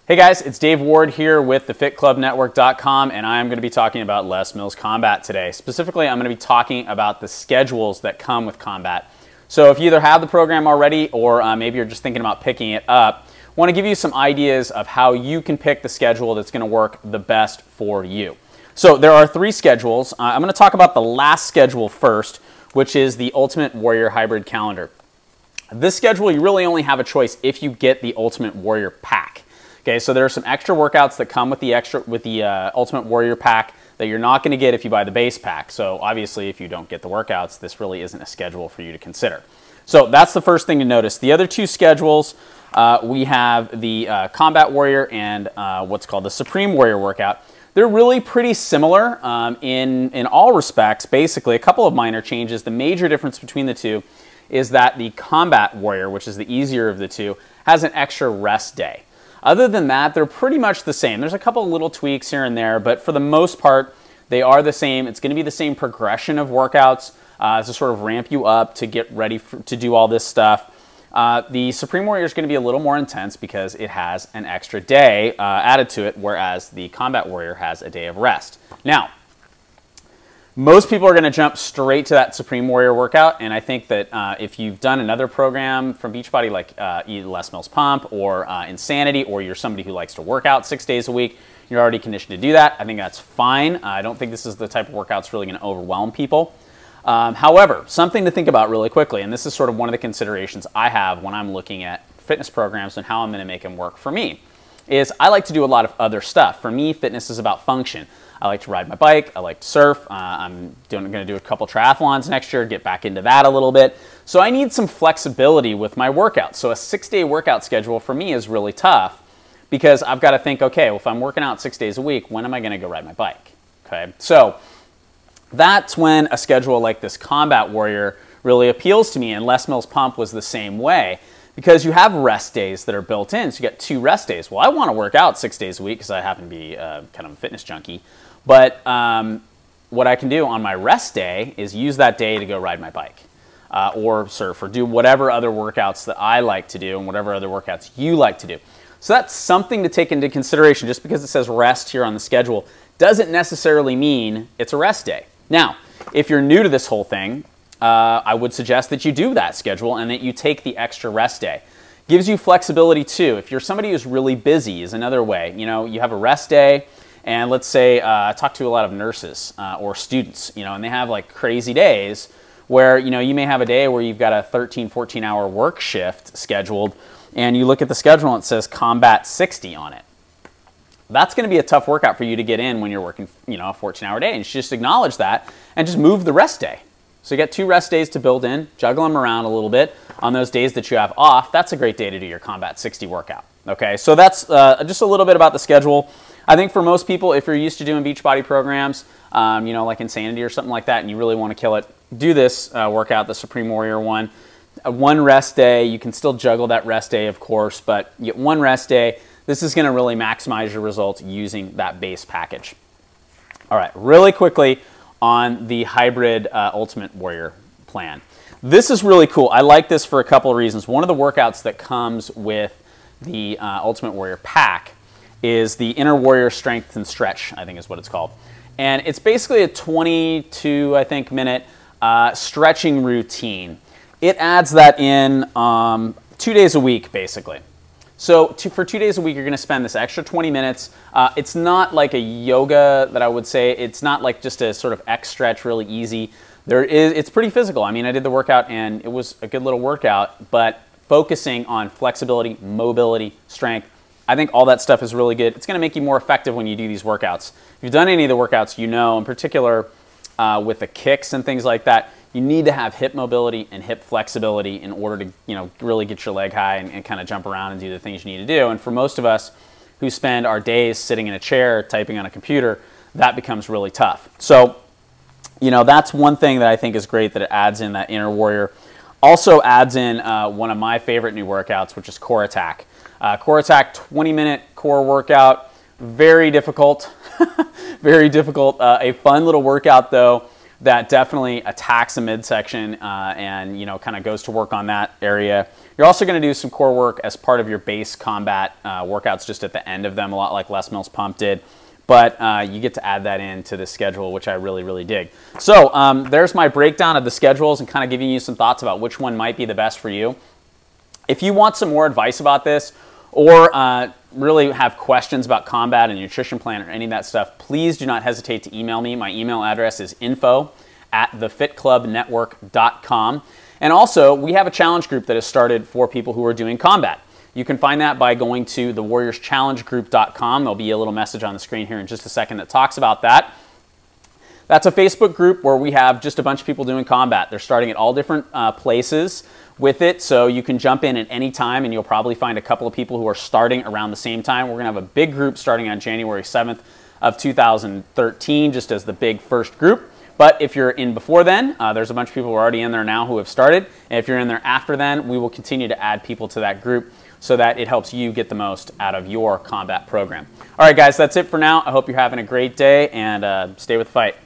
Hey guys, it's Dave Ward here with thefitclubnetwork.com, and I'm going to be talking about Les Mills Combat today. Specifically, I'm going to be talking about the schedules that come with Combat. So if you either have the program already or maybe you're just thinking about picking it up, I want to give you some ideas of how you can pick the schedule that's going to work the best for you. So there are three schedules. I'm going to talk about the last schedule first, which is the Ultimate Warrior Hybrid Calendar. This schedule, you really only have a choice if you get the Ultimate Warrior Pack. Okay, so there are some extra workouts that come with the Ultimate Warrior Pack that you're not going to get if you buy the base pack. So obviously, if you don't get the workouts, this really isn't a schedule for you to consider. So that's the first thing to notice. The other two schedules, we have the Combat Warrior and what's called the Supreme Warrior workout. They're really pretty similar in all respects, basically. A couple of minor changes. The major difference between the two is that the Combat Warrior, which is the easier of the two, has an extra rest day. Other than that, they're pretty much the same. There's a couple of little tweaks here and there, but for the most part, they are the same. It's going to be the same progression of workouts to sort of ramp you up to get ready to do all this stuff. The Supreme Warrior is going to be a little more intense because it has an extra day added to it, whereas the Combat Warrior has a day of rest. Now, most people are going to jump straight to that Supreme Warrior workout, and I think that if you've done another program from Beachbody like Les Mills Pump or Insanity, or you're somebody who likes to work out 6 days a week, you're already conditioned to do that. I think that's fine. I don't think this is the type of workout that's really going to overwhelm people. However, something to think about really quickly, and this is sort of one of the considerations I have when I'm looking at fitness programs and how I'm going to make them work for me, is I like to do a lot of other stuff. For me, fitness is about function. I like to ride my bike, I like to surf, I'm going to do a couple triathlons next year, get back into that a little bit. So I need some flexibility with my workouts. So a 6-day workout schedule for me is really tough because I've got to think, okay, well, if I'm working out 6 days a week, when am I going to go ride my bike? Okay, so that's when a schedule like this Combat Warrior really appeals to me, and Les Mills Pump was the same way. Because you have rest days that are built in, so you get 2 rest days. Well, I want to work out 6 days a week because I happen to be kind of a fitness junkie. But what I can do on my rest day is use that day to go ride my bike or surf or do whatever other workouts that I like to do and whatever other workouts you like to do. So that's something to take into consideration. Just because it says rest here on the schedule doesn't necessarily mean it's a rest day. Now, if you're new to this whole thing, I would suggest that you do that schedule and that you take the extra rest day. Gives you flexibility too. If you're somebody who's really busy is another way. You know, you have a rest day, and let's say I talk to a lot of nurses or students, you know, and they have like crazy days where, you know, you may have a day where you've got a 13, 14-hour work shift scheduled, and you look at the schedule and it says Combat 60 on it. That's going to be a tough workout for you to get in when you're working, you know, a 14-hour day, and you should just acknowledge that and just move the rest day. So you get 2 rest days to build in, juggle them around a little bit. On those days that you have off, that's a great day to do your Combat 60 workout. Okay, so that's just a little bit about the schedule. I think for most people, if you're used to doing Beachbody programs, you know, like Insanity or something like that, and you really want to kill it, do this workout, the Supreme Warrior one. 1 rest day, you can still juggle that rest day, of course, but you get 1 rest day. This is going to really maximize your results using that base package. All right, really quickly, on the hybrid Ultimate Warrior plan. This is really cool. I like this for a couple of reasons. One of the workouts that comes with the Ultimate Warrior pack is the Inner Warrior Strength and Stretch, I think is what it's called. And it's basically a 22, I think, minute stretching routine. It adds that in 2 days a week, basically. So for 2 days a week, you're going to spend this extra 20 minutes. It's not like a yoga that I would say. It's not like just a sort of X stretch, really easy. It's pretty physical. I mean, I did the workout, and it was a good little workout, but focusing on flexibility, mobility, strength, I think all that stuff is really good. It's going to make you more effective when you do these workouts. If you've done any of the workouts, you know, in particular with the kicks and things like that, you need to have hip mobility and hip flexibility in order to, you know, really get your leg high and kind of jump around and do the things you need to do. And for most of us who spend our days sitting in a chair, typing on a computer, that becomes really tough. So, you know, that's one thing that I think is great, that it adds in that Inner Warrior. Also adds in one of my favorite new workouts, which is Core Attack. Core Attack, 20-minute core workout, very difficult, very difficult. A fun little workout though. that definitely attacks the midsection and kind of goes to work on that area. You're also going to do some core work as part of your base combat workouts just at the end of them, a lot like Les Mills Pump did. But you get to add that into the schedule, which I really, really dig. So there's my breakdown of the schedules and kind of giving you some thoughts about which one might be the best for you. If you want some more advice about this, or really have questions about combat and nutrition plan or any of that stuff, please do not hesitate to email me. My email address is info@thefitclubnetwork.com. And also, we have a challenge group that has started for people who are doing combat. You can find that by going to thewarriorschallengegroup.com. There'll be a little message on the screen here in just a second that talks about that. That's a Facebook group where we have just a bunch of people doing combat. They're starting at all different places with it, so you can jump in at any time, and you'll probably find a couple of people who are starting around the same time. We're going to have a big group starting on January 7th of 2013, just as the big first group. But if you're in before then, there's a bunch of people who are already in there now who have started. And if you're in there after then, we will continue to add people to that group so that it helps you get the most out of your combat program. All right, guys, that's it for now. I hope you're having a great day, and stay with the fight.